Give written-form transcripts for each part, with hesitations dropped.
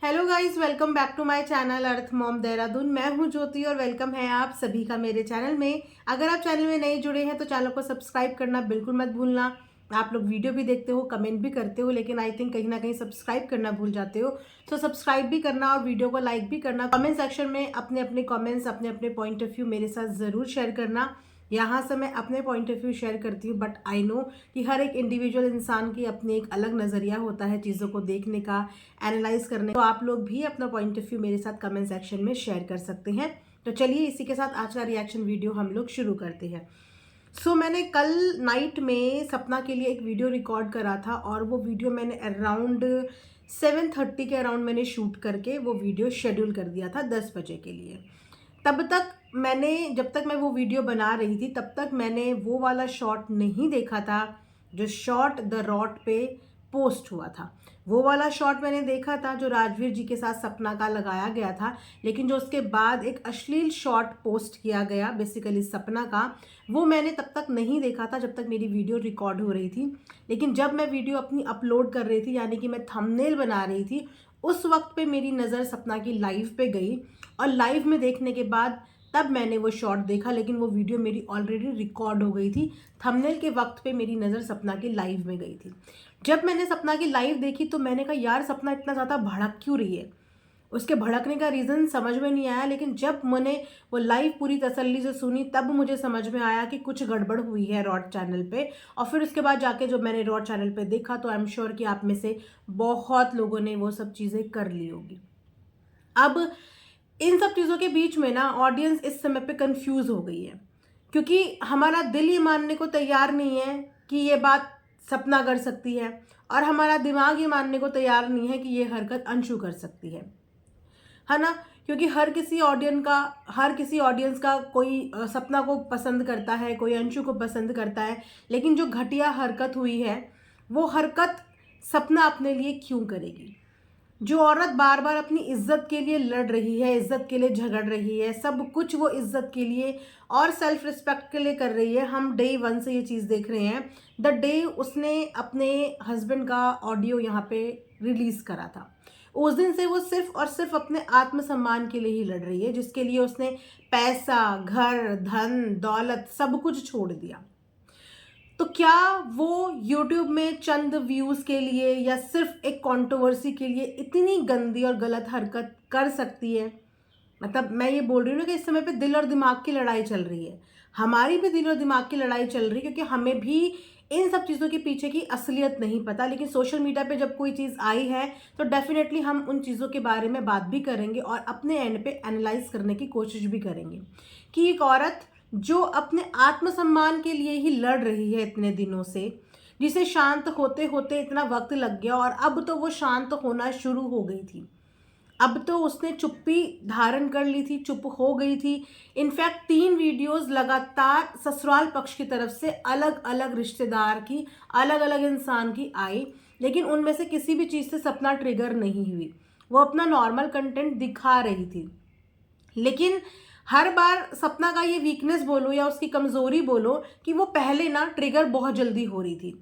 Hello guys, welcome back to my channel Earth Mom Dehradun. मैं हूं ज्योति और वेलकम है आप सभी का मेरे चैनल में। अगर आप चैनल में नए जुड़े हैं तो चैनल को सब्सक्राइब करना बिल्कुल मत भूलना। आप लोग वीडियो भी देखते हो, कमेंट भी करते हो, लेकिन आई थिंक कहीं ना कहीं सब्सक्राइब करना भूल जाते हो। तो सब्सक्राइब भी करना और वीडियो को लाइक भी करना। कमेंट सेक्शन में अपने अपने कमेंट्स, अपने अपने पॉइंट ऑफ व्यू मेरे साथ ज़रूर शेयर करना। यहाँ से मैं अपने पॉइंट ऑफ व्यू शेयर करती हूँ, बट आई नो कि हर एक इंडिविजुअल इंसान की अपनी एक अलग नज़रिया होता है चीज़ों को देखने का, एनालाइज करने। तो आप लोग भी अपना पॉइंट ऑफ व्यू मेरे साथ कमेंट सेक्शन में शेयर कर सकते हैं। तो चलिए इसी के साथ आज का रिएक्शन वीडियो हम लोग शुरू करते हैं। मैंने कल नाइट में सपना के लिए एक वीडियो रिकॉर्ड करा था और वो वीडियो मैंने अराउंड 7:30 के अराउंड मैंने शूट करके वो वीडियो शेड्यूल कर दिया था 10 बजे के लिए। तब तक मैंने, जब तक मैं वो वीडियो बना रही थी तब तक मैंने वो वाला शॉट नहीं देखा था जो शॉट द रॉट पे पोस्ट हुआ था। वो वाला शॉट मैंने देखा था जो राजवीर जी के साथ सपना का लगाया गया था, लेकिन जो उसके बाद एक अश्लील शॉट पोस्ट किया गया बेसिकली सपना का, वो मैंने तब तक नहीं देखा था जब तक मेरी वीडियो रिकॉर्ड हो रही थी। लेकिन जब मैं वीडियो अपनी अपलोड कर रही थी, यानी कि मैं थंबनेल बना रही थी, उस वक्त पे मेरी नज़र सपना की लाइव पे गई और लाइव में देखने के बाद तब मैंने वो शॉट देखा। लेकिन वो वीडियो मेरी ऑलरेडी रिकॉर्ड हो गई थी। थंबनेल के वक्त पे मेरी नज़र सपना की लाइव में गई थी। जब मैंने सपना की लाइव देखी तो मैंने कहा यार सपना इतना ज़्यादा भड़क क्यों रही है। उसके भड़कने का रीज़न समझ में नहीं आया, लेकिन जब मैंने वो लाइव पूरी तसल्ली से सुनी तब मुझे समझ में आया कि कुछ गड़बड़ हुई है रॉड चैनल पे। और फिर उसके बाद जाके जब मैंने रॉड चैनल पे देखा तो आई एम श्योर कि आप में से बहुत लोगों ने वो सब चीज़ें कर ली होगी। अब इन सब चीज़ों के बीच में ना ऑडियंस इस समय पे कंफ्यूज हो गई है, क्योंकि हमारा दिल ये मानने को तैयार नहीं है कि ये बात सपना कर सकती है और हमारा दिमाग ये मानने को तैयार नहीं है कि ये हरकत अंशु कर सकती है ना। क्योंकि हर किसी ऑडियंस का कोई सपना को पसंद करता है, कोई अंशु को पसंद करता है, लेकिन जो घटिया हरकत हुई है वो हरकत सपना अपने लिए क्यों करेगी। जो औरत बार बार अपनी इज्जत के लिए लड़ रही है, इज्जत के लिए झगड़ रही है, सब कुछ वो इज्जत के लिए और सेल्फ रिस्पेक्ट के लिए कर रही है। हम डे वन से ये चीज़ देख रहे हैं, द डे उसने अपने हस्बैंड का ऑडियो यहाँ पे रिलीज़ करा था, उस दिन से वो सिर्फ और सिर्फ अपने आत्मसम्मान के लिए ही लड़ रही है, जिसके लिए उसने पैसा, घर, धन, दौलत सब कुछ छोड़ दिया। तो क्या वो YouTube में चंद व्यूज़ के लिए या सिर्फ एक कंट्रोवर्सी के लिए इतनी गंदी और गलत हरकत कर सकती है। मतलब मैं ये बोल रही हूँ ना कि इस समय पे दिल और दिमाग की लड़ाई चल रही है। हमारी भी दिल और दिमाग की लड़ाई चल रही है, क्योंकि हमें भी इन सब चीज़ों के पीछे की असलियत नहीं पता। लेकिन सोशल मीडिया पे जब कोई चीज़ आई है तो डेफिनेटली हम उन चीज़ों के बारे में बात भी करेंगे और अपने एंड पे एनालाइज करने की कोशिश भी करेंगे कि एक औरत जो अपने आत्मसम्मान के लिए ही लड़ रही है इतने दिनों से, जिसे शांत होते होते इतना वक्त लग गया और अब तो वो शांत होना शुरू हो गई थी। अब तो उसने चुप्पी धारण कर ली थी, चुप हो गई थी। इनफैक्ट 3 वीडियोस लगातार ससुराल पक्ष की तरफ से अलग अलग रिश्तेदार की, अलग अलग इंसान की आई, लेकिन उनमें से किसी भी चीज़ से सपना ट्रिगर नहीं हुई। वो अपना नॉर्मल कंटेंट दिखा रही थी। लेकिन हर बार सपना का ये वीकनेस बोलो या उसकी कमज़ोरी बोलो कि वो पहले ना ट्रिगर बहुत जल्दी हो रही थी,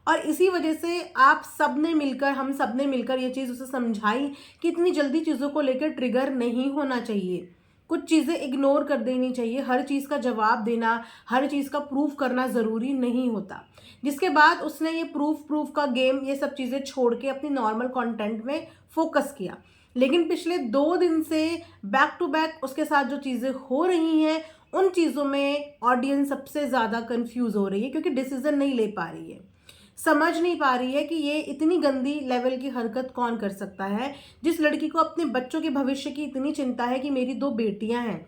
और इसी वजह से आप सब ने मिलकर, हम सब ने मिलकर ये चीज़ उसे समझाई कि इतनी जल्दी चीज़ों को लेकर ट्रिगर नहीं होना चाहिए। कुछ चीज़ें इग्नोर कर देनी चाहिए। हर चीज़ का जवाब देना, हर चीज़ का प्रूफ करना ज़रूरी नहीं होता। जिसके बाद उसने ये प्रूफ का गेम, ये सब चीज़ें छोड़ के अपनी नॉर्मल कंटेंट में फोकस किया। लेकिन पिछले 2 दिन से बैक टू बैक उसके साथ जो चीज़ें हो रही हैं उन चीज़ों में ऑडियंस सबसे ज़्यादा कंफ्यूज हो रही है, क्योंकि डिसीजन नहीं ले पा रही है, समझ नहीं पा रही है कि ये इतनी गंदी लेवल की हरकत कौन कर सकता है। जिस लड़की को अपने बच्चों के भविष्य की इतनी चिंता है कि मेरी 2 बेटियां हैं,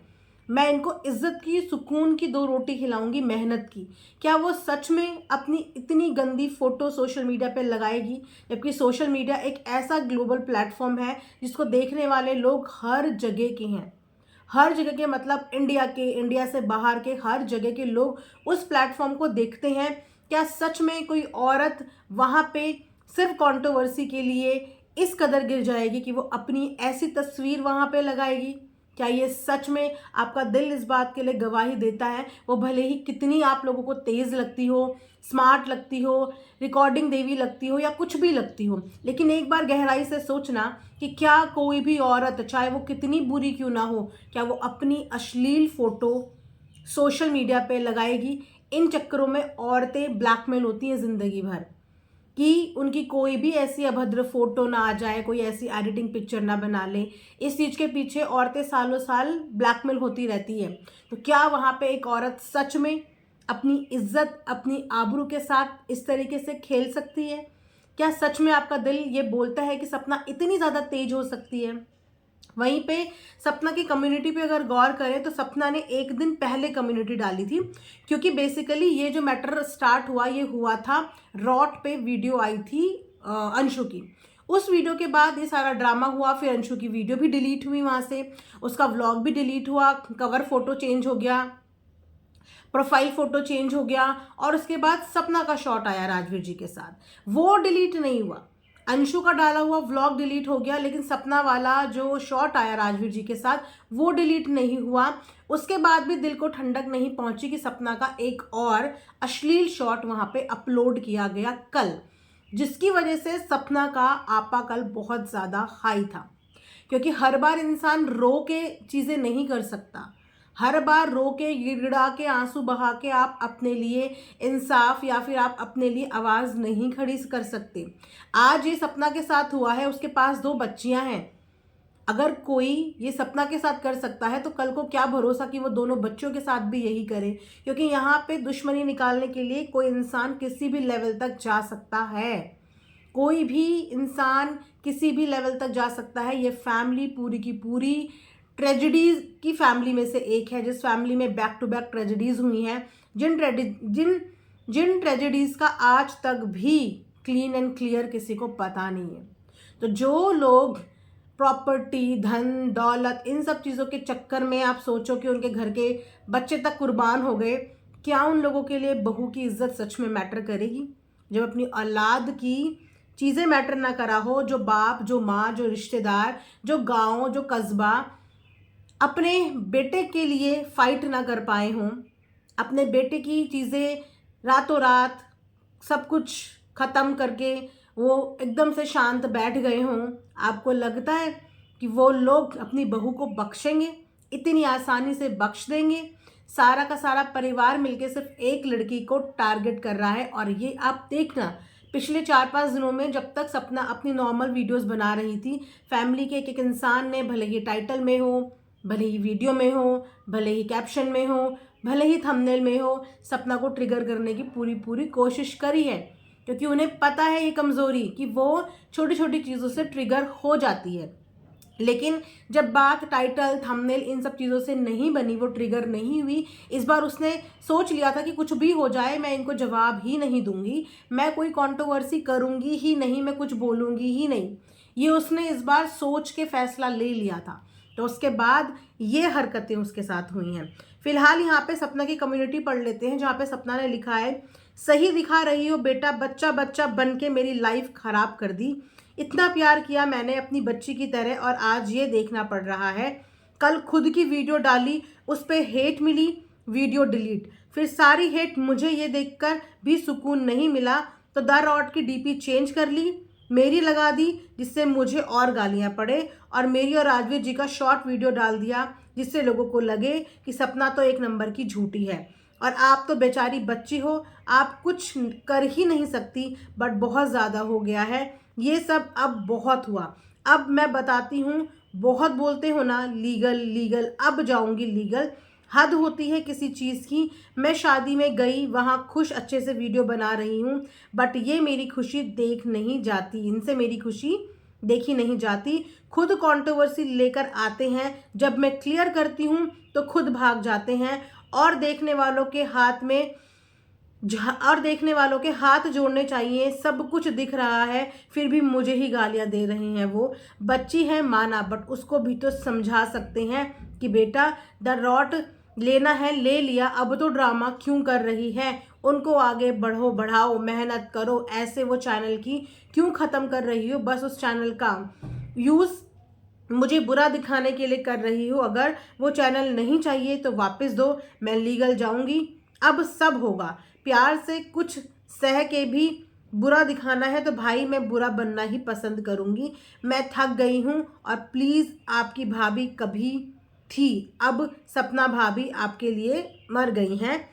मैं इनको इज्जत की, सुकून की 2 रोटी खिलाऊंगी, मेहनत की, क्या वो सच में अपनी इतनी गंदी फोटो सोशल मीडिया पे लगाएगी? जबकि सोशल मीडिया एक ऐसा ग्लोबल प्लेटफॉर्म है जिसको देखने वाले लोग हर जगह के हैं। हर जगह के मतलब इंडिया के, इंडिया से बाहर के, हर जगह के लोग उस प्लेटफॉर्म को देखते हैं। क्या सच में कोई औरत वहाँ पे सिर्फ कंट्रोवर्सी के लिए इस कदर गिर जाएगी कि वो अपनी ऐसी तस्वीर वहाँ पे लगाएगी? क्या ये सच में आपका दिल इस बात के लिए गवाही देता है? वो भले ही कितनी आप लोगों को तेज़ लगती हो, स्मार्ट लगती हो, रिकॉर्डिंग देवी लगती हो या कुछ भी लगती हो, लेकिन एक बार गहराई से सोचना कि क्या कोई भी औरत, चाहे वो कितनी बुरी क्यों ना हो, क्या वो अपनी अश्लील फ़ोटो सोशल मीडिया पे लगाएगी? इन चक्करों में औरतें ब्लैकमेल होती हैं ज़िंदगी भर कि उनकी कोई भी ऐसी अभद्र फोटो ना आ जाए, कोई ऐसी एडिटिंग पिक्चर ना बना ले। इस चीज़ के पीछे औरतें सालों साल ब्लैकमेल होती रहती है। तो क्या वहाँ पे एक औरत सच में अपनी इज्जत, अपनी आबरू के साथ इस तरीके से खेल सकती है? क्या सच में आपका दिल ये बोलता है कि सपना इतनी ज़्यादा तेज हो सकती है? वहीं पे सपना की कम्युनिटी पे अगर गौर करें तो सपना ने एक दिन पहले कम्युनिटी डाली थी, क्योंकि बेसिकली ये जो मैटर स्टार्ट हुआ ये हुआ था रॉट पे वीडियो आई थी अंशु की। उस वीडियो के बाद ये सारा ड्रामा हुआ, फिर अंशु की वीडियो भी डिलीट हुई वहाँ से, उसका व्लॉग भी डिलीट हुआ, कवर फोटो चेंज हो गया, प्रोफाइल फोटो चेंज हो गया, और उसके बाद सपना का शॉट आया राजवीर जी के साथ, वो डिलीट नहीं हुआ। अंशु का डाला हुआ व्लॉग डिलीट हो गया, लेकिन सपना वाला जो शॉट आया राजवीर जी के साथ वो डिलीट नहीं हुआ। उसके बाद भी दिल को ठंडक नहीं पहुंची कि सपना का एक और अश्लील शॉट वहां पे अपलोड किया गया कल, जिसकी वजह से सपना का आपा कल बहुत ज़्यादा हाई था। क्योंकि हर बार इंसान रो के चीज़ें नहीं कर सकता, हर बार रो के, गिड़गिड़ा के, आंसू बहा के आप अपने लिए इंसाफ या फिर आप अपने लिए आवाज़ नहीं खड़ी कर सकते। आज ये सपना के साथ हुआ है, उसके पास 2 बच्चियां हैं। अगर कोई ये सपना के साथ कर सकता है तो कल को क्या भरोसा कि वो दोनों बच्चों के साथ भी यही करे। क्योंकि यहाँ पे दुश्मनी निकालने के लिए कोई इंसान किसी भी लेवल तक जा सकता है, कोई भी इंसान किसी भी लेवल तक जा सकता है। ये फैमिली पूरी की पूरी ट्रेजेडीज की फैमिली में से एक है, जिस फैमिली में बैक टू बैक ट्रेजेडीज हुई हैं, जिन ट्रेजेडीज का आज तक भी क्लीन एंड क्लियर किसी को पता नहीं है। तो जो लोग प्रॉपर्टी, धन दौलत, इन सब चीज़ों के चक्कर में आप सोचो कि उनके घर के बच्चे तक कुर्बान हो गए, क्या उन लोगों के लिए बहू की इज्जत सच में मैटर करेगी? जब अपनी औलाद की चीज़ें मैटर ना करा हो, जो बाप, जो माँ, जो रिश्तेदार, जो गांव, जो कस्बा अपने बेटे के लिए फाइट ना कर पाए हों, अपने बेटे की चीज़ें रातों रात सब कुछ ख़त्म करके वो एकदम से शांत बैठ गए हों, आपको लगता है कि वो लोग अपनी बहू को बख्शेंगे? इतनी आसानी से बख्श देंगे? सारा का सारा परिवार मिलके सिर्फ एक लड़की को टारगेट कर रहा है। और ये आप देखना, पिछले 4-5 दिनों में जब तक सपना अपनी नॉर्मल वीडियोस बना रही थी, फैमिली के एक इंसान ने, भले ही टाइटल में हो, भले ही वीडियो में हो, भले ही कैप्शन में हो, भले ही थंबनेल में हो, सपना को ट्रिगर करने की पूरी पूरी कोशिश करी है। क्योंकि उन्हें पता है ये कमज़ोरी कि वो छोटी छोटी चीज़ों से ट्रिगर हो जाती है। लेकिन जब बात टाइटल, थंबनेल, इन सब चीज़ों से नहीं बनी, वो ट्रिगर नहीं हुई, इस बार उसने सोच लिया था कि कुछ भी हो जाए मैं इनको जवाब ही नहीं दूंगी, मैं कोई कंट्रोवर्सी करूंगी ही नहीं, मैं कुछ बोलूंगी ही नहीं। ये उसने इस बार सोच के फैसला ले लिया था। तो उसके बाद ये हरकतें उसके साथ हुई हैं। फिलहाल यहाँ पे सपना की कम्युनिटी पढ़ लेते हैं, जहाँ पे सपना ने लिखा है, सही दिखा रही हो बेटा, बच्चा बच्चा बन के मेरी लाइफ खराब कर दी। इतना प्यार किया मैंने अपनी बच्ची की तरह और आज ये देखना पड़ रहा है। कल खुद की वीडियो डाली, उस पर हेट मिली, वीडियो डिलीट, फिर सारी हेट मुझे ये देखकर भी सुकून नहीं मिला तो द रॉट की डीपी चेंज कर ली, मेरी लगा दी जिससे मुझे और गालियां पड़े, और मेरी और राजवीर जी का शॉर्ट वीडियो डाल दिया जिससे लोगों को लगे कि सपना तो एक नंबर की झूठी है और आप तो बेचारी बच्ची हो, आप कुछ कर ही नहीं सकती। बट बहुत ज़्यादा हो गया है ये सब, अब बहुत हुआ। अब मैं बताती हूँ, बहुत बोलते हो ना लीगल लीगल, अब जाऊँगी लीगल। हद होती है किसी चीज़ की। मैं शादी में गई, वहाँ खुश अच्छे से वीडियो बना रही हूँ, बट ये मेरी खुशी देख नहीं जाती, इनसे मेरी खुशी देखी नहीं जाती। खुद कंट्रोवर्सी लेकर आते हैं, जब मैं क्लियर करती हूँ तो खुद भाग जाते हैं और देखने वालों के हाथ जोड़ने चाहिए। सब कुछ दिख रहा है फिर भी मुझे ही गालियां दे रहे हैं। वो बच्ची है माना, बट उसको भी तो समझा सकते हैं कि बेटा द रॉट लेना है ले लिया, अब तो ड्रामा क्यों कर रही है, उनको आगे बढ़ो, बढ़ाओ, मेहनत करो। ऐसे वो चैनल की क्यों ख़त्म कर रही हो? बस उस चैनल का व्यूज़ मुझे बुरा दिखाने के लिए कर रही हो। अगर वो चैनल नहीं चाहिए तो वापस दो, मैं लीगल जाऊंगी। अब सब होगा प्यार से। कुछ सह के भी बुरा दिखाना है तो भाई मैं बुरा बनना ही पसंद करूंगी। मैं थक गई हूँ और प्लीज़ आपकी भाभी कभी थी, अब सपना भाभी आपके लिए मर गई हैं।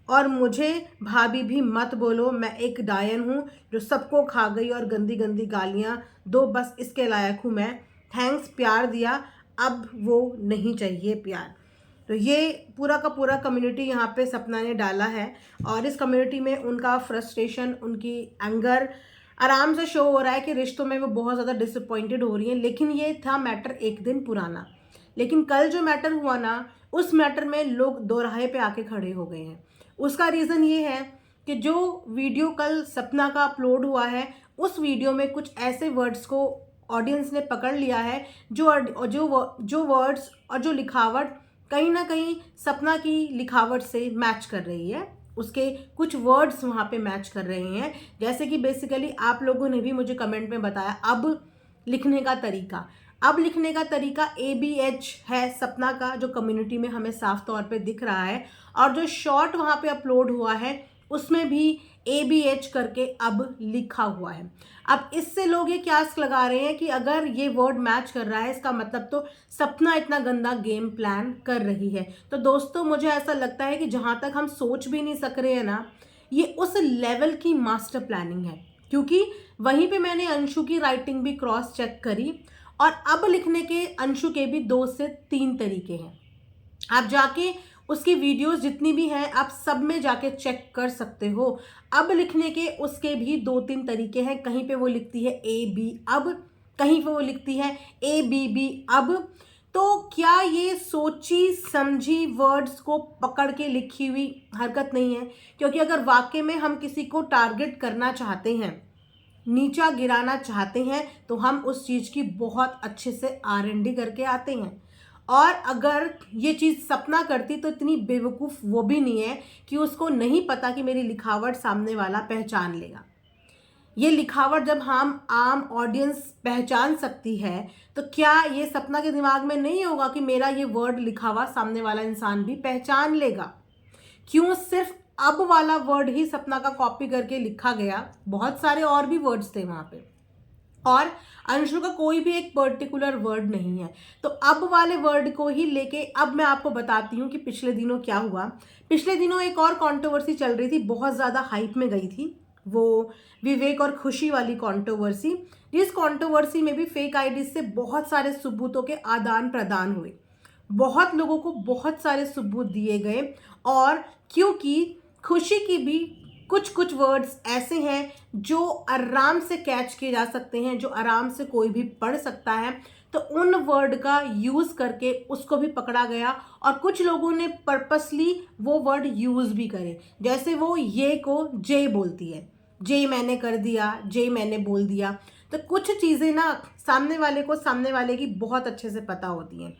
और मुझे भाभी भी मत बोलो, मैं एक डायन हूँ जो सबको खा गई और गंदी गंदी गालियाँ दो, बस इसके लायक हूँ मैं। थैंक्स, प्यार दिया, अब वो नहीं चाहिए प्यार। तो ये पूरा का पूरा कम्युनिटी यहाँ पे सपना ने डाला है और इस कम्युनिटी में उनका फ्रस्ट्रेशन, उनकी एंगर आराम से शो हो रहा है कि रिश्तों में वो बहुत ज़्यादा डिसअपॉइंटेड हो रही हैं। लेकिन ये था मैटर एक दिन पुराना, लेकिन कल जो मैटर हुआ ना, उस मैटर में लोग दो राहे पे आके खड़े हो गए हैं। उसका रीज़न ये है कि जो वीडियो कल सपना का अपलोड हुआ है, उस वीडियो में कुछ ऐसे वर्ड्स को ऑडियंस ने पकड़ लिया है जो वर्ड्स और जो लिखावट कहीं ना कहीं सपना की लिखावट से मैच कर रही है। उसके कुछ वर्ड्स वहाँ पे मैच कर रहे हैं। जैसे कि बेसिकली आप लोगों ने भी मुझे कमेंट में बताया, अब लिखने का तरीका, अब लिखने का तरीका ABH है सपना का, जो कम्युनिटी में हमें साफ तौर पे दिख रहा है। और जो शॉर्ट वहाँ पे अपलोड हुआ है उसमें भी ABH करके अब लिखा हुआ है। अब इससे लोग ये क्यास लगा रहे हैं कि अगर ये वर्ड मैच कर रहा है इसका मतलब तो सपना इतना गंदा गेम प्लान कर रही है। तो दोस्तों मुझे ऐसा लगता है कि जहाँ तक हम सोच भी नहीं सक रहे हैं ना, ये उस लेवल की मास्टर प्लानिंग है। क्योंकि वहीं पे मैंने अंशु की राइटिंग भी क्रॉस चेक करी और अब लिखने के अंशु के भी 2 से 3 तरीके हैं। आप जाके उसकी वीडियोस जितनी भी हैं आप सब में जाके चेक कर सकते हो। अब लिखने के उसके भी 2-3 तरीके हैं। कहीं पे वो लिखती है AB अब, कहीं पे वो लिखती है ABB अब। तो क्या ये सोची समझी वर्ड्स को पकड़ के लिखी हुई हरकत नहीं है? क्योंकि अगर वाकई में हम किसी को टारगेट करना चाहते हैं, नीचा गिराना चाहते हैं, तो हम उस चीज़ की बहुत अच्छे से R&D करके आते हैं। और अगर ये चीज़ सपना करती तो इतनी बेवकूफ़ वो भी नहीं है कि उसको नहीं पता कि मेरी लिखावट सामने वाला पहचान लेगा। ये लिखावट जब हम आम ऑडियंस पहचान सकती है तो क्या ये सपना के दिमाग में नहीं होगा कि मेरा ये वर्ड लिखा हुआ सामने वाला इंसान भी पहचान लेगा? क्यों सिर्फ अब वाला वर्ड ही सपना का कॉपी करके लिखा गया? बहुत सारे और भी वर्ड्स थे वहाँ पे और अंशु का कोई भी एक पर्टिकुलर वर्ड नहीं है। तो अब वाले वर्ड को ही लेके अब मैं आपको बताती हूँ कि पिछले दिनों क्या हुआ। पिछले दिनों एक और कंट्रोवर्सी चल रही थी, बहुत ज़्यादा हाइप में गई थी, वो विवेक और खुशी वाली कंट्रोवर्सी। जिस कंट्रोवर्सी में भी फेक आईडी से बहुत सारे सबूतों के आदान प्रदान हुए, बहुत लोगों को बहुत सारे सबूत दिए गए। और क्योंकि खुशी की भी कुछ कुछ वर्ड्स ऐसे हैं जो आराम से कैच किए जा सकते हैं, जो आराम से कोई भी पढ़ सकता है, तो उन वर्ड का यूज़ करके उसको भी पकड़ा गया। और कुछ लोगों ने पर्पसली वो वर्ड यूज़ भी करे। जैसे वो ये को जे बोलती है, जे मैंने कर दिया, जे मैंने बोल दिया। तो कुछ चीज़ें ना सामने वाले को सामने वाले की बहुत अच्छे से पता होती हैं।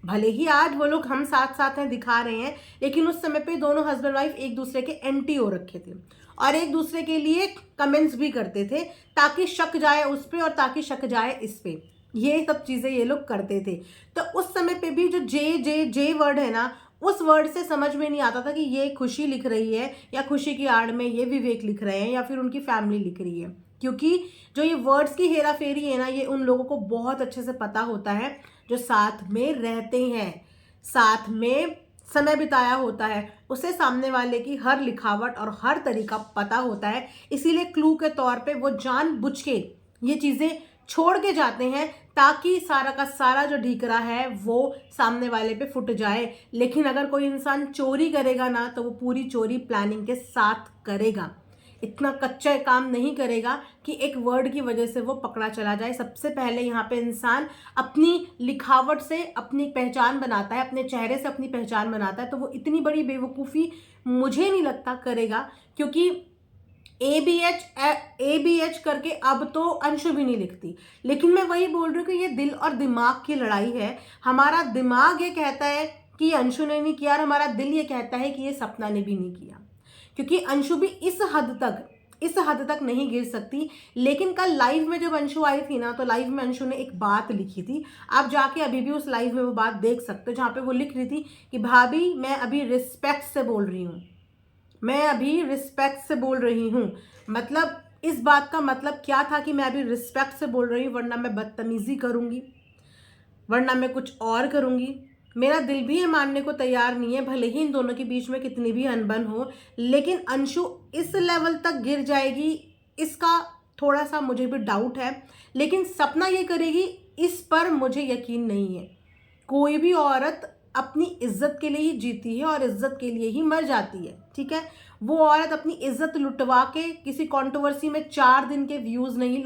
भले ही आज वो लोग हम साथ साथ हैं दिखा रहे हैं, लेकिन उस समय पे दोनों हस्बैंड वाइफ एक दूसरे के एंटी हो रखे थे और एक दूसरे के लिए कमेंट्स भी करते थे ताकि शक जाए उस पे और ताकि शक जाए इस पे। ये सब चीज़ें ये लोग करते थे। तो उस समय पे भी जो जे जे जे वर्ड है ना, उस वर्ड से समझ में नहीं आता था कि ये खुशी लिख रही है या खुशी की आड़ में ये विवेक लिख रहे हैं या फिर उनकी फैमिली लिख रही है। क्योंकि जो ये वर्ड्स की हेरा फेरी है ना, ये उन लोगों को बहुत अच्छे से पता होता है जो साथ में रहते हैं, साथ में समय बिताया होता है, उसे सामने वाले की हर लिखावट और हर तरीका पता होता है। इसीलिए क्लू के तौर पे वो जानबूझ के ये चीज़ें छोड़ के जाते हैं ताकि सारा का सारा जो ढीकरा है वो सामने वाले पे फुट जाए। लेकिन अगर कोई इंसान चोरी करेगा ना, तो वो पूरी चोरी प्लानिंग के साथ करेगा। इतना कच्चा काम नहीं करेगा कि एक वर्ड की वजह से वो पकड़ा चला जाए। सबसे पहले यहाँ पे इंसान अपनी लिखावट से अपनी पहचान बनाता है, अपने चेहरे से अपनी पहचान बनाता है। तो वो इतनी बड़ी बेवकूफ़ी मुझे नहीं लगता करेगा, क्योंकि ABH करके अब तो अंशु भी नहीं लिखती। लेकिन मैं वही बोल रही हूँ कि ये दिल और दिमाग की लड़ाई है। हमारा दिमाग ये कहता है कि अंशु ने नहीं किया और हमारा दिल ये कहता है कि ये सपना ने भी नहीं किया। क्योंकि अंशु भी इस हद तक इस हद तक नहीं गिर सकती। लेकिन कल लाइव में जब अंशु आई थी ना, तो लाइव में अंशु ने एक बात लिखी थी, आप जाके अभी भी उस लाइव में वो बात देख सकते हो, जहाँ पे वो लिख रही थी कि भाभी मैं अभी रिस्पेक्ट से बोल रही हूँ, मैं अभी रिस्पेक्ट से बोल रही हूँ। मतलब इस बात का मतलब क्या था कि मैं अभी रिस्पेक्ट से बोल रही हूँ, वरना मैं बदतमीजी करूँगी, वरना मैं कुछ और करूँगी। मेरा दिल भी ये मानने को तैयार नहीं है, भले ही इन दोनों के बीच में कितनी भी अनबन हो, लेकिन अंशु इस लेवल तक गिर जाएगी इसका थोड़ा सा मुझे भी डाउट है। लेकिन सपना ये करेगी इस पर मुझे यकीन नहीं है। कोई भी औरत अपनी इज्जत के लिए ही जीती है और इज्जत के लिए ही मर जाती है, ठीक है। वो औरत अपनी इज्जत लुटवा के किसी कंट्रोवर्सी में 4 दिन के व्यूज़ नहीं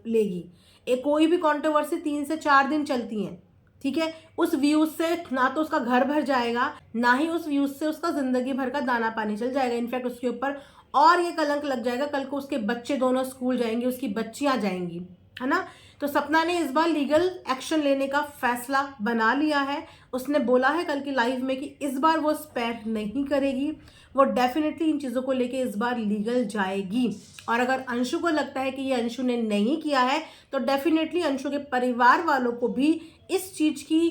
लेगी। कोई भी कंट्रोवर्सी 3 से 4 दिन चलती हैं, ठीक है। उस व्यूज़ से ना तो उसका घर भर जाएगा, ना ही उस व्यूज़ से उसका ज़िंदगी भर का दाना पानी चल जाएगा। इनफैक्ट उसके ऊपर और ये कलंक लग जाएगा, कल को उसके बच्चे दोनों स्कूल जाएंगे, उसकी बच्चियाँ जाएंगी, है ना। तो सपना ने इस बार लीगल एक्शन लेने का फैसला बना लिया है। उसने बोला है कल की लाइव में कि इस बार वो स्पेयर नहीं करेगी, वो डेफिनेटली इन चीज़ों को लेके इस बार लीगल जाएगी। और अगर अंशु को लगता है कि ये अंशु ने नहीं किया है, तो डेफिनेटली अंशु के परिवार वालों को भी इस चीज़ की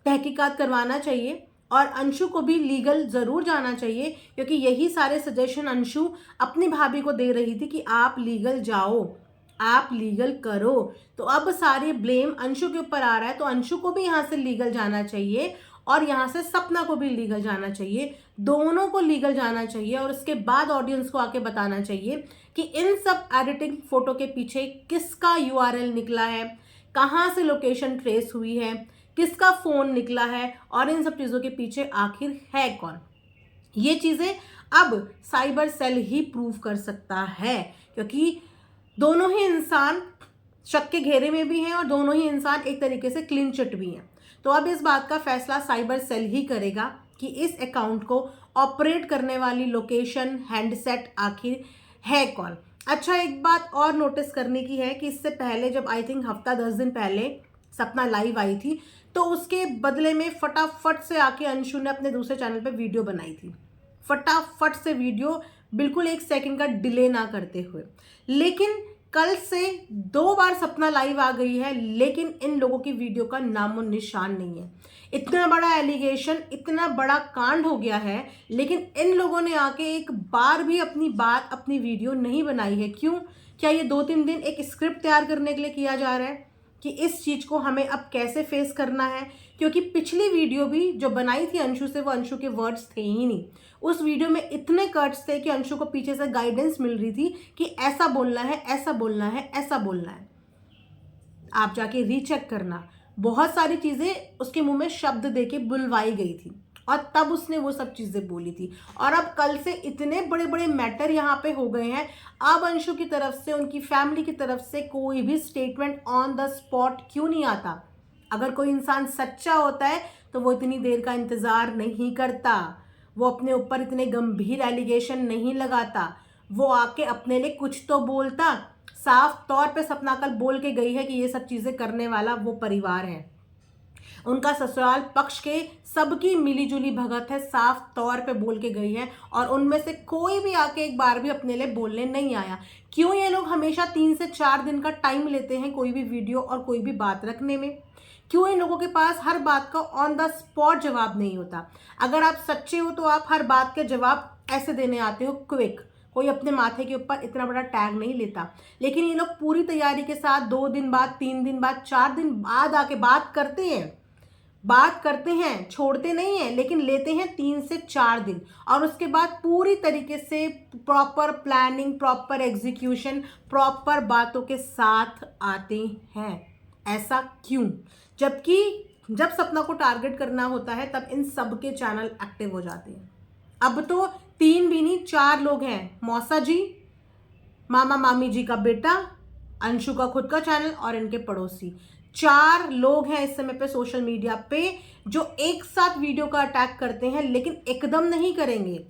तहकीकात करवाना चाहिए और अंशु को भी लीगल ज़रूर जाना चाहिए, क्योंकि यही सारे सजेशन अंशु अपनी भाभी को दे रही थी कि आप लीगल जाओ, आप लीगल करो। तो अब सारे ब्लेम अंशु के ऊपर आ रहा है, तो अंशु को भी यहाँ से लीगल जाना चाहिए और यहाँ से सपना को भी लीगल जाना चाहिए, दोनों को लीगल जाना चाहिए। और उसके बाद ऑडियंस को आके बताना चाहिए कि इन सब एडिटिंग फोटो के पीछे किसका यूआरएल निकला है, कहाँ से लोकेशन ट्रेस हुई है, किसका फ़ोन निकला है और इन सब चीज़ों के पीछे आखिर है कौन। ये चीज़ें अब साइबर सेल ही प्रूव कर सकता है, क्योंकि दोनों ही इंसान शक के घेरे में भी हैं और दोनों ही इंसान एक तरीके से क्लीन चिट भी हैं। तो अब इस बात का फैसला साइबर सेल ही करेगा कि इस अकाउंट को ऑपरेट करने वाली लोकेशन, हैंडसेट आखिर है कौन। अच्छा, एक बात और नोटिस करने की है कि इससे पहले जब आई थिंक हफ्ता 10 दिन पहले सपना लाइव आई थी, तो उसके बदले में फटाफट से आके अंशु ने अपने दूसरे चैनल पे वीडियो बनाई थी, फटाफट से वीडियो, बिल्कुल 1 सेकंड का डिले ना करते हुए। लेकिन कल से 2 बार सपना लाइव आ गई है, लेकिन इन लोगों की वीडियो का नामो निशान नहीं है। इतना बड़ा एलिगेशन, इतना बड़ा कांड हो गया है, लेकिन इन लोगों ने आके एक बार भी अपनी बात, अपनी वीडियो नहीं बनाई है। क्यों? क्या ये 2-3 दिन एक स्क्रिप्ट तैयार करने के लिए किया जा रहा है कि इस चीज़ को हमें अब कैसे फेस करना है? क्योंकि पिछली वीडियो भी जो बनाई थी अंशु से, वो अंशु के वर्ड्स थे ही नहीं। उस वीडियो में इतने कट्स थे कि अंशु को पीछे से गाइडेंस मिल रही थी कि ऐसा बोलना है, ऐसा बोलना है, ऐसा बोलना है। आप जाके रीचेक करना, बहुत सारी चीज़ें उसके मुंह में शब्द देके बुलवाई गई थी और तब उसने वो सब चीज़ें बोली थी। और अब कल से इतने बड़े बड़े मैटर यहाँ पे हो गए हैं, अब अंशु की तरफ से, उनकी फैमिली की तरफ से कोई भी स्टेटमेंट ऑन द स्पॉट क्यों नहीं आता? अगर कोई इंसान सच्चा होता है तो वो इतनी देर का इंतज़ार नहीं करता, वो अपने ऊपर इतने गंभीर एलिगेशन नहीं लगाता, वो आके अपने लिए कुछ तो बोलता। साफ तौर पे सपना कल बोल के गई है कि ये सब चीज़ें करने वाला वो परिवार है, उनका ससुराल पक्ष के सबकी मिलीजुली भगत है, साफ तौर पे बोल के गई है। और उनमें से कोई भी आके एक बार भी अपने लिए बोलने नहीं आया। क्यों ये लोग हमेशा 3 से 4 दिन का टाइम लेते हैं कोई भी वीडियो और कोई भी बात रखने में? क्यों इन लोगों के पास हर बात का ऑन द स्पॉट जवाब नहीं होता? अगर आप सच्चे हो तो आप हर बात के जवाब ऐसे देने आते हो क्विक, कोई अपने माथे के ऊपर इतना बड़ा टैग नहीं लेता। लेकिन ये लोग पूरी तैयारी के साथ 2 दिन बाद, 3 दिन बाद, 4 दिन बाद आके बात करते हैं, छोड़ते नहीं हैं, लेकिन लेते हैं 3 से 4 दिन और उसके बाद पूरी तरीके से proper planning, proper execution, proper बातों के साथ आते हैं। ऐसा क्यों? जबकि जब सपना को टारगेट करना होता है तब इन सब के चैनल एक्टिव हो जाते हैं। अब तो 3 भी नहीं, 4 लोग हैं, मौसा जी, मामा मामी जी का बेटा, अंशु का खुद का चैनल और इनके पड़ोसी। 4 लोग हैं इस समय पे सोशल मीडिया पे जो एक साथ वीडियो का अटैक करते हैं, लेकिन एकदम नहीं करेंगे।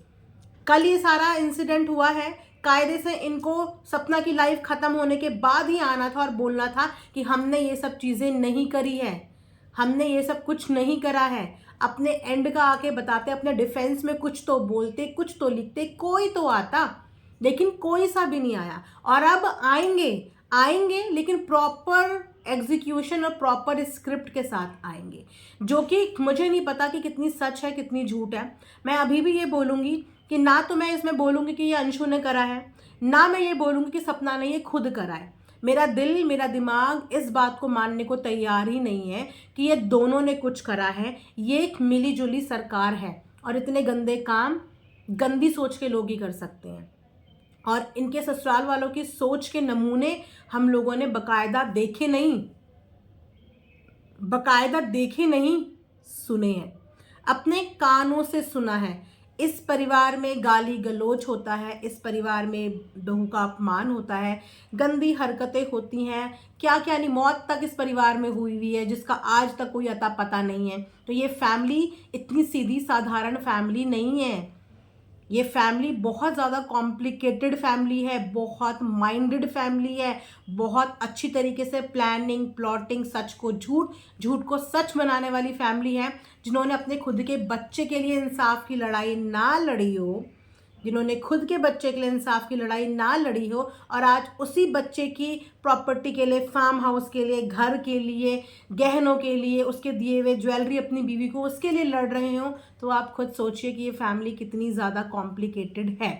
कल ये सारा इंसिडेंट हुआ है, कायदे से इनको सपना की लाइफ खत्म होने के बाद ही आना था और बोलना था कि हमने ये सब चीज़ें नहीं करी है, हमने ये सब कुछ नहीं करा है। अपने एंड का आके बताते, अपने डिफेंस में कुछ तो बोलते, कुछ तो लिखते, कोई तो आता। लेकिन कोई सा भी नहीं आया। और अब आएंगे लेकिन प्रॉपर एग्जीक्यूशन और प्रॉपर स्क्रिप्ट के साथ आएंगे, जो कि मुझे नहीं पता कि कितनी सच है कितनी झूठ है। मैं अभी भी ये बोलूँगी कि ना तो मैं इसमें बोलूँगी कि ये अंशु ने करा है, ना मैं ये बोलूँगी कि सपना ने ये खुद करा है। मेरा दिल मेरा दिमाग इस बात को मानने को तैयार ही नहीं है कि ये दोनों ने कुछ करा है। ये एक मिली जुली सरकार है और इतने गंदे काम गंदी सोच के लोग ही कर सकते हैं। और इनके ससुराल वालों की सोच के नमूने हम लोगों ने बकायदा देखे नहीं सुने हैं, अपने कानों से सुना है। इस परिवार में गाली गलौज होता है, इस परिवार में बहू का अपमान होता है, गंदी हरकतें होती हैं, क्या क्या नहीं, मौत तक इस परिवार में हुई हुई है जिसका आज तक कोई अता पता नहीं है। तो ये फैमिली इतनी सीधी साधारण फैमिली नहीं है। ये फैमिली बहुत ज़्यादा कॉम्प्लिकेटेड फैमिली है, बहुत माइंडेड फैमिली है, बहुत अच्छी तरीके से प्लानिंग प्लॉटिंग, सच को झूठ, झूठ को सच बनाने वाली फैमिली है, जिन्होंने अपने खुद के बच्चे के लिए इंसाफ की लड़ाई ना लड़ी हो, जिन्होंने खुद के बच्चे के लिए इंसाफ की लड़ाई ना लड़ी हो और आज उसी बच्चे की प्रॉपर्टी के लिए, फार्म हाउस के लिए, घर के लिए, गहनों के लिए, उसके दिए हुए ज्वेलरी अपनी बीवी को उसके लिए लड़ रहे हो, तो आप खुद सोचिए कि ये फैमिली कितनी ज़्यादा कॉम्प्लिकेटेड है।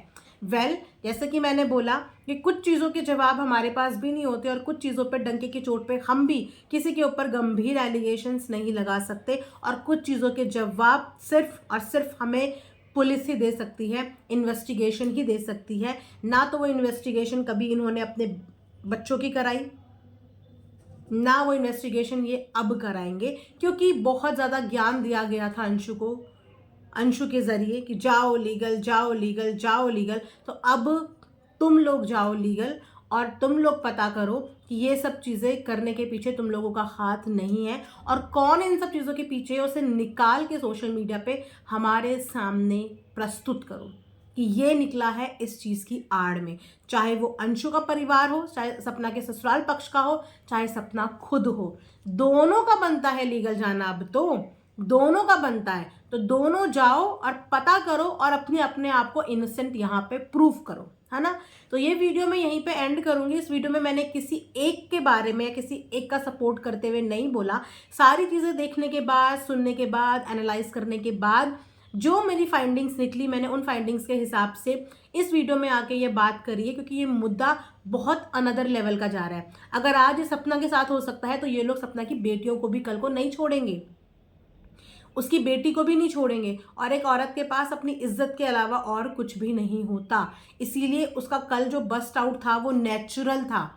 जैसे कि मैंने बोला कि कुछ चीज़ों के जवाब हमारे पास भी नहीं होते और कुछ चीज़ों पर डंके की चोट पे हम भी किसी के ऊपर गंभीर एलिगेशंस नहीं लगा सकते, और कुछ चीज़ों के जवाब सिर्फ और सिर्फ हमें पुलिस ही दे सकती है, इन्वेस्टिगेशन ही दे सकती है। ना तो वो इन्वेस्टिगेशन कभी इन्होंने अपने बच्चों की कराई, ना वो इन्वेस्टिगेशन ये अब कराएंगे, क्योंकि बहुत ज़्यादा ज्ञान दिया गया था अंशु के ज़रिए कि जाओ लीगल, जाओ लीगल, जाओ लीगल। तो अब तुम लोग जाओ लीगल और तुम लोग पता करो कि ये सब चीज़ें करने के पीछे तुम लोगों का हाथ नहीं है, और कौन इन सब चीज़ों के पीछे है उसे निकाल के सोशल मीडिया पे हमारे सामने प्रस्तुत करो कि ये निकला है इस चीज़ की आड़ में। चाहे वो अंशु का परिवार हो, चाहे सपना के ससुराल पक्ष का हो, चाहे सपना खुद हो, दोनों का बनता है लीगल जाना। अब तो दोनों का बनता है, तो दोनों जाओ और पता करो और अपने अपने आप को इनोसेंट यहाँ पे प्रूफ करो, है ना। तो ये वीडियो मैं यहीं पे एंड करूंगी। इस वीडियो में मैंने किसी एक के बारे में, किसी एक का सपोर्ट करते हुए नहीं बोला। सारी चीज़ें देखने के बाद, सुनने के बाद, एनालाइज करने के बाद जो मेरी फाइंडिंग्स निकली, मैंने उन फाइंडिंग्स के हिसाब से इस वीडियो में आके ये बात करी है, क्योंकि ये मुद्दा बहुत अनदर लेवल का जा रहा है। अगर आज ये सपना के साथ हो सकता है तो ये लोग सपना की बेटियों को भी कल को नहीं छोड़ेंगे, उसकी बेटी को भी नहीं छोड़ेंगे। और एक औरत के पास अपनी इज्जत के अलावा और कुछ भी नहीं होता, इसीलिए उसका कल जो बस्ट आउट था वो नेचुरल था।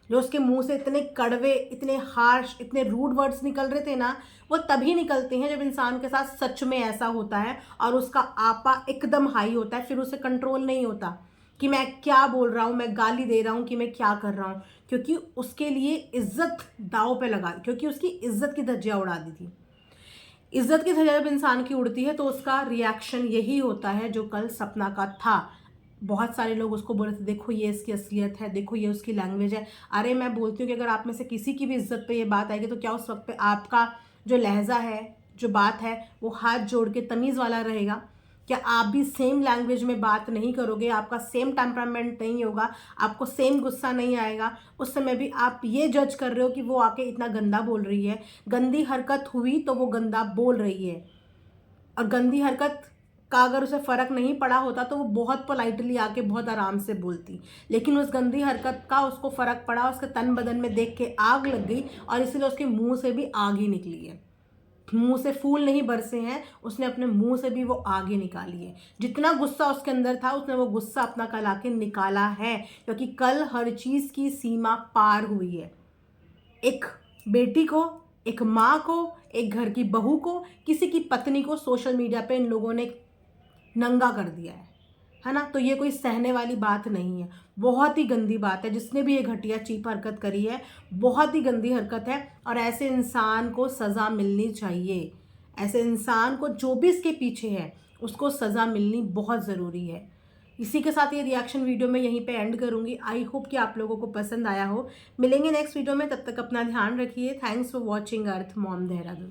जो उसके मुंह से इतने कड़वे, इतने हार्श, इतने रूड वर्ड्स निकल रहे थे ना, वो तभी निकलते हैं जब इंसान के साथ सच में ऐसा होता है और उसका आपा एकदम हाई होता है। फिर उसे कंट्रोल नहीं होता कि मैं क्या बोल रहा हूँ, मैं गाली दे रहा हूँ कि मैं क्या कर रहा हूँ, क्योंकि उसके लिए इज्जत दांव पे लगा, क्योंकि उसकी इज्जत की धज्जियाँ उड़ा दी थी। इज्जत की धज्जियाँ जब इंसान की उड़ती है तो उसका रिएक्शन यही होता है जो कल सपना का था। बहुत सारे लोग उसको बोले थे, देखो ये इसकी असलियत है, देखो ये उसकी लैंग्वेज है। अरे मैं बोलती हूँ कि अगर आप में से किसी की भी इज्जत पे ये बात आएगी तो क्या उस वक्त पे आपका जो लहजा है, जो बात है, वो हाथ जोड़ के तमीज़ वाला रहेगा? क्या आप भी सेम लैंग्वेज में बात नहीं करोगे? आपका सेम टेम्परामेंट नहीं होगा? आपको सेम गुस्सा नहीं आएगा? उस समय भी आप ये जज कर रहे हो कि वो आके इतना गंदा बोल रही है, गंदी हरकत हुई तो वो गंदा बोल रही है। और गंदी हरकत का अगर उसे फ़र्क नहीं पड़ा होता तो वो बहुत पोलाइटली आके बहुत आराम से बोलती, लेकिन उस गंदी हरकत का उसको फ़र्क पड़ा, उसके तन बदन में देख के आग लग गई और इसलिए उसके मुंह से भी आग ही निकली है। मुंह से फूल नहीं बरसे हैं, उसने अपने मुंह से भी वो आग ही निकाली है। जितना गुस्सा उसके अंदर था उसने वो गुस्सा अपना कल आके निकाला है, क्योंकि कल हर चीज़ की सीमा पार हुई है। एक बेटी को, एक माँ को, एक घर की बहू को, किसी की पत्नी को सोशल मीडिया पे इन लोगों ने नंगा कर दिया है ना। तो ये कोई सहने वाली बात नहीं है, बहुत ही गंदी बात है। जिसने भी ये घटिया चीप हरकत करी है, बहुत ही गंदी हरकत है और ऐसे इंसान को सज़ा मिलनी चाहिए। ऐसे इंसान को, जो भी इसके पीछे है, उसको सज़ा मिलनी बहुत ज़रूरी है। इसी के साथ ये रिएक्शन वीडियो मैं यहीं पे एंड करूँगी। आई होप कि आप लोगों को पसंद आया हो। मिलेंगे नेक्स्ट वीडियो में, तब तक अपना ध्यान रखिए। Thanks for watching earth Mom Dehradun.